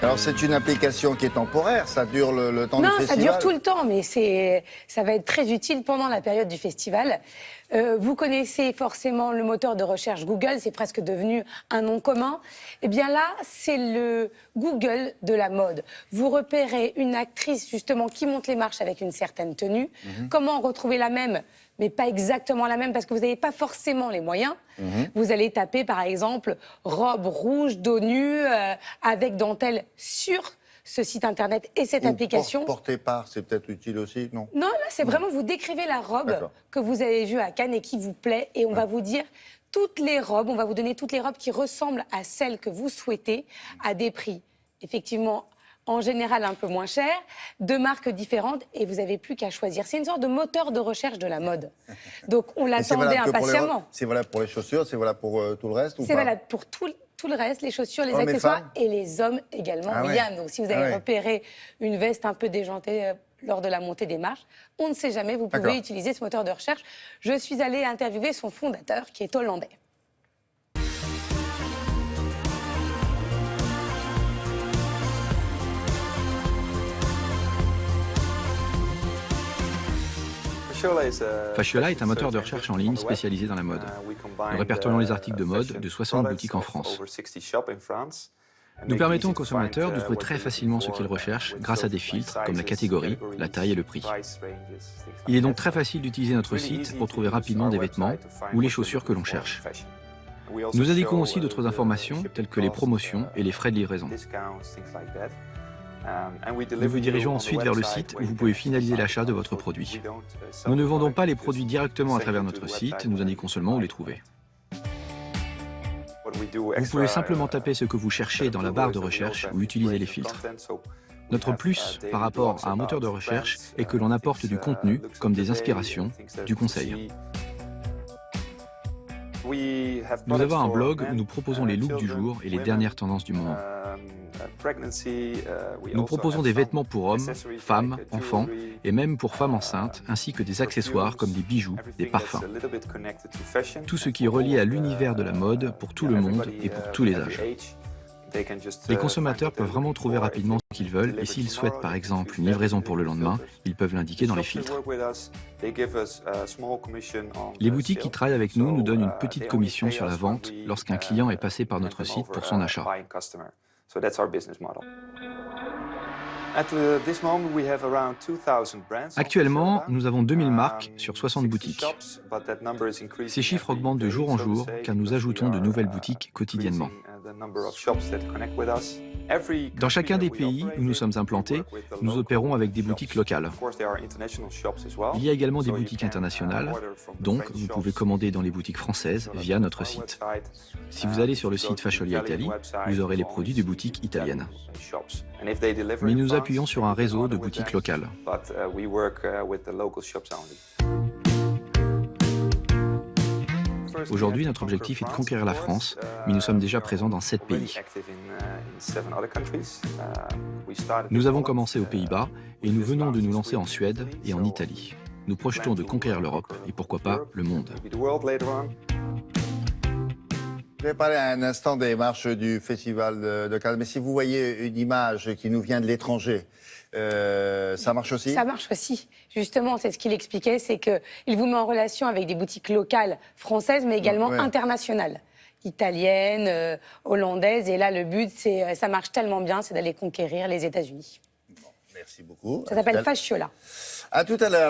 Alors c'est une application qui est temporaire, ça dure le temps du Non, festival? ça dure tout le temps, mais ça va être très utile pendant la période du festival. Vous connaissez forcément le moteur de recherche Google, c'est presque devenu un nom commun. Eh bien là, c'est le Google de la mode. Vous repérez une actrice justement qui monte les marches avec une certaine tenue. Comment retrouver la même, mais pas exactement la même parce que vous n'avez pas forcément les moyens. Vous allez taper par exemple robe rouge, dos nu, avec dentelle sur ce site internet et cette application. Porter part, c'est peut-être utile aussi, non? Non, là, c'est vraiment, vous décrivez la robe que vous avez vue à Cannes et qui vous plaît, et on va vous dire toutes les robes, on va vous donner toutes les robes qui ressemblent à celles que vous souhaitez, à des prix, effectivement, en général un peu moins chers, de marques différentes, et vous n'avez plus qu'à choisir. C'est une sorte de moteur de recherche de la mode. Donc, on l'attendait impatiemment. C'est valable pour les chaussures, c'est valable pour tout le reste ou pas? C'est valable pour tout le reste, les chaussures, les accessoires et les hommes également, William. Donc si vous avez repéré une veste un peu déjantée lors de la montée des marches, on ne sait jamais, vous pouvez utiliser ce moteur de recherche. Je suis allée interviewer son fondateur qui est hollandais. Fashiola est un moteur de recherche en ligne spécialisé dans la mode. Nous répertorions les articles de mode de 60 boutiques en France. Nous permettons aux consommateurs de trouver très facilement ce qu'ils recherchent grâce à des filtres comme la catégorie, la taille et le prix. Il est donc très facile d'utiliser notre site pour trouver rapidement des vêtements ou les chaussures que l'on cherche. Nous indiquons aussi d'autres informations telles que les promotions et les frais de livraison. Nous vous dirigeons ensuite vers le site où vous pouvez finaliser l'achat de votre produit. Nous ne vendons pas les produits directement à travers notre site, nous indiquons seulement où les trouver. Vous pouvez simplement taper ce que vous cherchez dans la barre de recherche ou utiliser les filtres. Notre plus par rapport à un moteur de recherche est que l'on apporte du contenu, comme des inspirations, du conseil. Nous avons un blog où nous proposons les looks du jour et les dernières tendances du moment. Nous proposons des vêtements pour hommes, femmes, enfants et même pour femmes enceintes, ainsi que des accessoires comme des bijoux, des parfums. Tout ce qui est relié à l'univers de la mode pour tout le monde et pour tous les âges. Les consommateurs peuvent vraiment trouver rapidement ce qu'ils veulent et s'ils souhaitent par exemple une livraison pour le lendemain, ils peuvent l'indiquer dans les filtres. Les boutiques qui travaillent avec nous nous donnent une petite commission sur la vente lorsqu'un client est passé par notre site pour son achat. Actuellement, nous avons 2000 marques sur 60 boutiques. Ces chiffres augmentent de jour en jour car nous ajoutons de nouvelles boutiques quotidiennement. Dans chacun des pays où nous sommes implantés, nous opérons avec des boutiques locales. Il y a également des boutiques internationales, donc vous pouvez commander dans les boutiques françaises via notre site. Si vous allez sur le site Fashiola Italie, vous aurez les produits de boutiques italiennes. Mais nous appuyons sur un réseau de boutiques locales. Aujourd'hui, notre objectif est de conquérir la France, mais nous sommes déjà présents dans 7 pays. Nous avons commencé aux Pays-Bas et nous venons de nous lancer en Suède et en Italie. Nous projetons de conquérir l'Europe et pourquoi pas le monde. Je vais parler un instant des marches du Festival de Cannes, mais si vous voyez une image qui nous vient de l'étranger, ça marche aussi? Ça marche aussi. Justement, c'est ce qu'il expliquait, c'est qu'il vous met en relation avec des boutiques locales françaises, mais également internationales, italiennes, hollandaises. Et là, le but, ça marche tellement bien, c'est d'aller conquérir les États-Unis. Bon, merci beaucoup. Ça s'appelle Fashiola. À tout à l'heure.